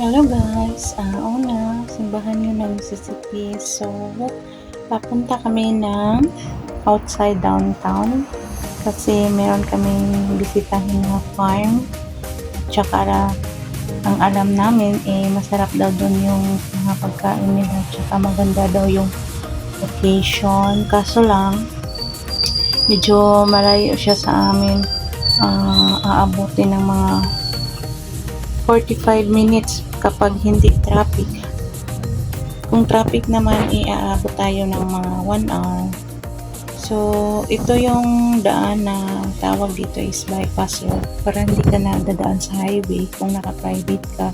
Hello guys, una, simbahan nyo ng Mississippi. So, papunta kami ng outside downtown kasi meron kaming bisitahin na farm. Tsaka ang alam namin masarap daw dun yung mga pagkain nila. Tsaka maganda daw yung location. Kaso lang, medyo malayo siya sa amin. Aabutin ng mga 45 minutes kapag hindi traffic. Kung traffic naman, iaabot tayo ng mga 1 hour. So, ito yung daan na tawag dito is bypass road. Para hindi ka na dadaan sa highway kung naka-private ka.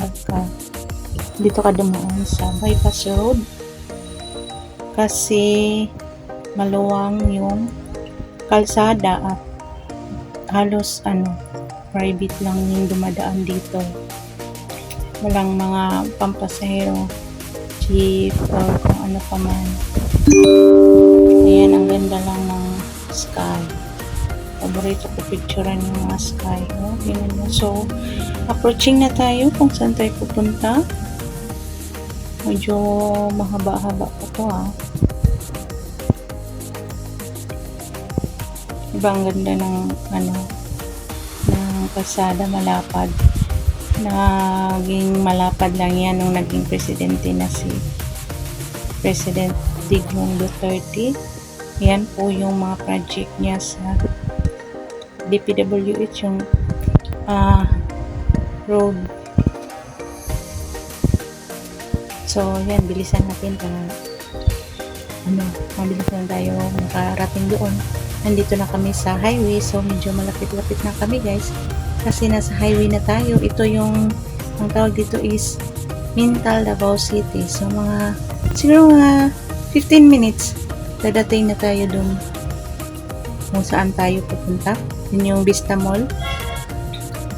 Dito ka dumaan sa bypass road. Kasi maluwang yung kalsada at halos private lang yung dumadaan dito. Walang mga pampasahero, jeep, or kung ano pa man. Ayan, ang ganda lang ng sky. Paborito ko picturean yung mga sky. Oh, yun yun. So, approaching na tayo kung saan tayo pupunta. Medyo mahaba-haba pa to Diba ang ganda ng ng kalsada, malapad. Naging malapad lang yan nung naging presidente na si President Digong Duterte. Yan po yung mga project niya sa DPWH, yung road. So yan, bilisan natin para mabilis lang tayo makarating doon. Nandito na kami sa highway, so medyo malapit-lapit na kami guys. Kasi nasa highway na tayo. Ito yung, ang tawag dito is Mintal, Davao City. So siguro mga 15 minutes dadating na tayo dun kung saan tayo pupunta. Yun yung Vista Mall.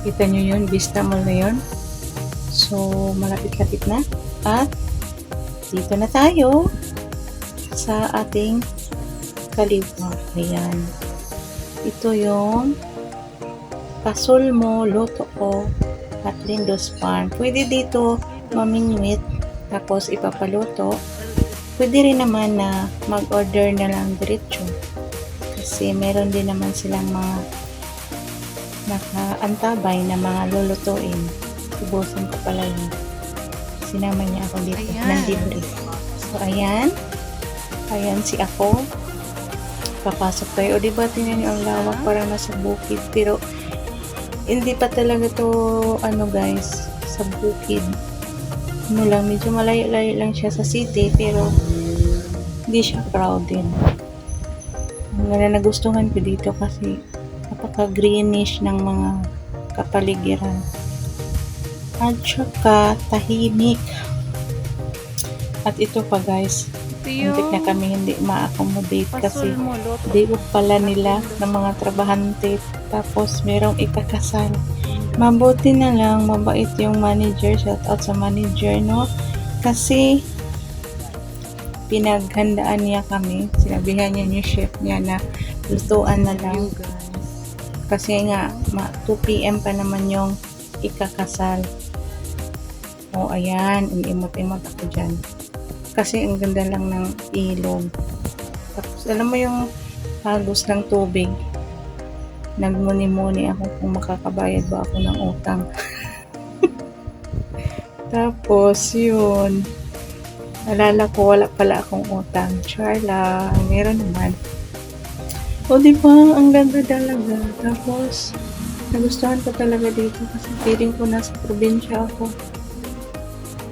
Kita nyo yun, Vista Mall na yun. So malapit-lapit na. At dito na tayo sa ating kaliwa. Ayan. Ito yung Pasulmo, Loto O, at Lindos Farm. Pwede dito mamingwit, tapos ipapaluto. Pwede rin naman na mag-order na lang diretso. Kasi meron din naman silang mga nakaantabay na mga lulutuin. Subusin ko pala yun. Sinama niya ako dito ng libre. So, ayan. Ayan si ako. Papasok tayo. O, diba, tingnan niyo ang lawak, parang nasa bukid. Pero, hindi pa talaga to guys, sa bukid. Medyo malayo-layo lang siya sa city, pero hindi siya crowded. Ang nagustuhan ko dito kasi napaka-greenish ng mga kapaligiran. At saka tahimik. At ito pa guys, muntik na kami hindi ma-accommodate kasi day off pala nila ng mga trabahante, tapos merong ikakasal. Mabuti na lang, mabait yung manager, shout out sa manager, no? Kasi pinaghandaan niya kami, sinabihan niya yung chef niya na lutuan na lang kasi nga 2 PM pa naman yung ikakasal. O ayan, imot-imot ako dyan kasi ang ganda lang ng ilog. Tapos alam mo yung hagos ng tubig, nagmuni-muni ako kung makakabayad ba ako ng utang. Tapos yun, alala ko wala pala akong utang. Char lang, meron naman. O diba, ang ganda talaga. Tapos nagustuhan ko talaga dito kasi feeling ko nasa probinsya ako.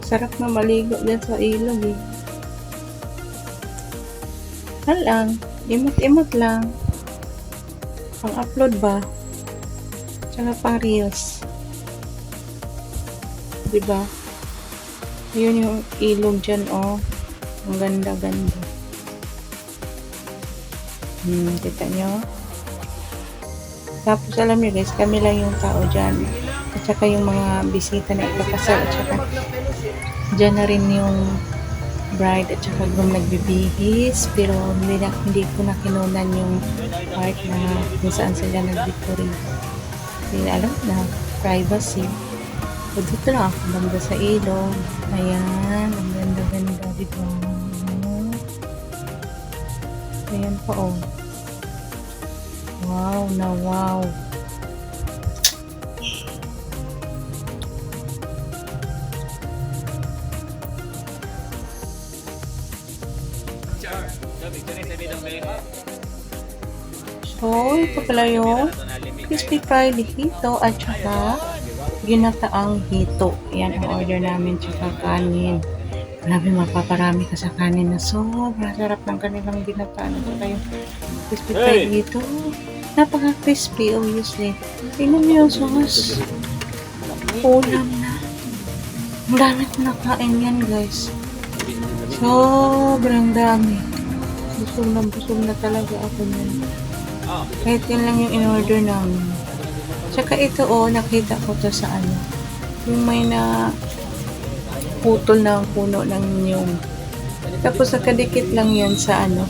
Sarap na maligo dyan sa ilog eh. Halang, imot-imot lang. Pang-upload ba? Tsaka pang reels. Diba? Yun yung ilog dyan, oh. Ang ganda-ganda. Kita nyo? Tapos alam nyo guys, kami lang yung tao dyan. At saka yung mga bisita na ikakasal. At saka dyan na rin yung bride at saka groom nagbibihis, pero hindi ko na kinunan yung part na kung saan sila nag-decorate. Kasi alam na, privacy. O, dito lang ako banda sa ilog. Ayan, ang ganda-ganda, diba? Ayan pa, oh. Wow na wow. So, ito pala yung crispy fried hito at saka ginataang hito. Yan ang order namin, tsaka kanin. Grabe, mapaparami ka sa kanin na sobrang sarap ng kanilang ginataan. Ito yung crispy fried hito. Napaka-crispy, obviously. Tingnan niyo yung sauce. Ulam na. Ang dami ko nakain yan, guys. Sobrang dami. Busog na talaga ako nun. Kahit yun lang yung in-order namin. Tsaka ito, oh, nakita ko to sa ano. Yung may na putol ng puno ng nyong. Tapos nakadikit lang yan sa ano,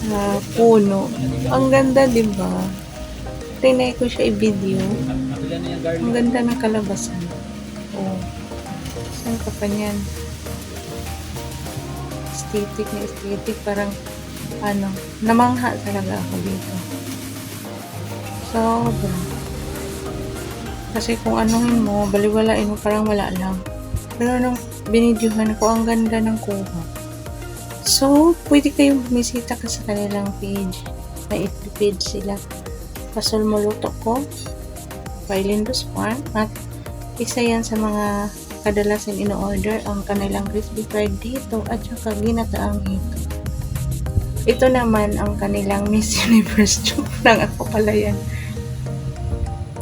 sa puno. Ang ganda, diba? Tinay ko siya i-video. Ang ganda ng kalabasan. Oh. Saan ka pa niyan? Aesthetic na aesthetic. Parang ano, namangha talaga ako dito. Sobra. Kasi kung anuhin mo, baliwalain mo, parang wala lang. Pero nung binidyohan ko, ang ganda ng kuha. So, pwede kayong bumisita ka sa kanilang page. May page sila. Pasol Moluto ko, Bailindos Farm, at isa yan sa mga kadalasan in-order ang kanilang crispy fried dito at saka ginataang hito. Ito naman ang kanilang Miss Universe. Joke lang, ako pala yan.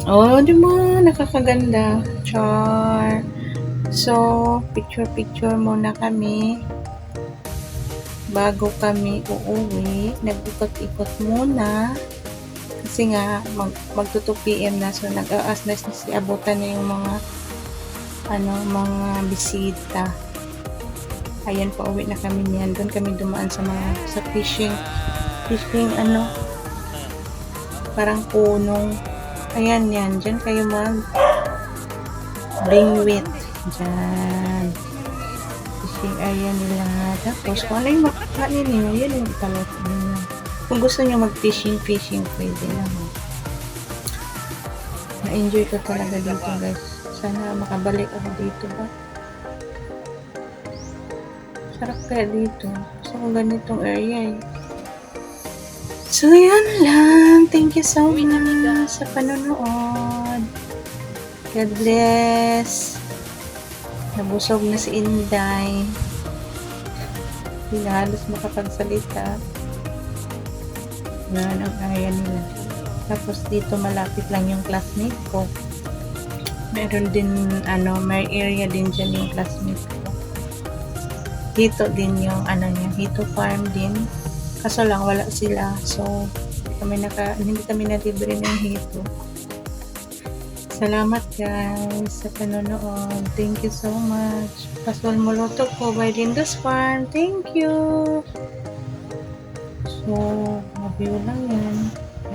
Oh, di ba? Nakakaganda. Char. So, picture-picture muna kami. Bago kami uuwi, nag-ikot-ikot muna. Kasi nga, mag-2 PM na. So, nag-aas na si abutan na yung mga mga bisita. Ayan, pauwi na kami niyan. Doon kami dumaan sa fishing parang punong. Ayan yan. Diyan kayo bring with. Diyan. Fishing area nila. Tapos, kung ano yung makakain nyo, yan yung talot nyo. Kung gusto nyo mag-fishing, pwede naman. Na-enjoy ko talaga dito, guys. Sana makabalik ako dito ba? Sarap kaya dito. So, kung ganitong area eh. So, yan lang. Thank you so much sa panonood. God bless. Nabusog na si Inday. Hindi na halos makapagsalita. Yan ang area nila. Tapos dito malapit lang yung classmate ko. Meron din, may area din dyan yung classmate ko. Hito din yung Hito farm din. Kaso lang wala sila. So, hindi kami nalibre ng hito. Salamat guys sa panonood. Thank you so much. Pasol Moluto ko by Lindos Farm. Thank you. So, review lang yan.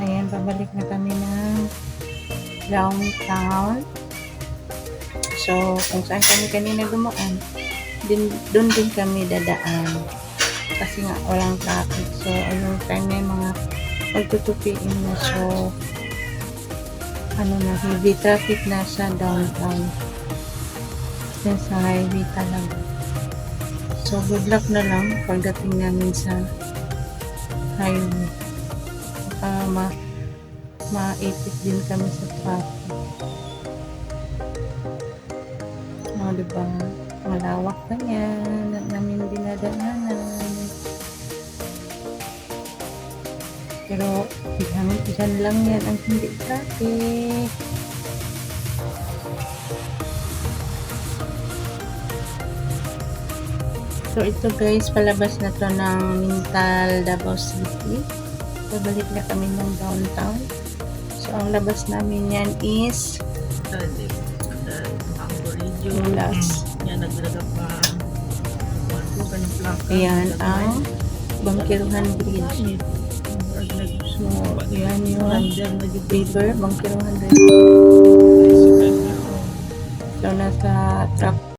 Ayan, babalik na kami ng downtown. So, kung saan kami kanina dumaan, doon din kami dadaan kasi nga walang traffic. So ayun, time na yung mga magtutupiin na. So heavy traffic na sa downtown, then sa highway talaga. So good luck na lang pagdating namin sa highway. Maipit din kami sa traffic. Diba? Malawak na yan namin dinadaanan. Pero dyan lang yan ang hindi traffic. So ito guys, palabas na to ng Mintal, Davao City. Babalik na kami ng downtown. So ang labas namin yan is yung last. Ayan ang Bangkiruhan Bridge. So, ayan yung river, Bangkiruhan River. naka-trap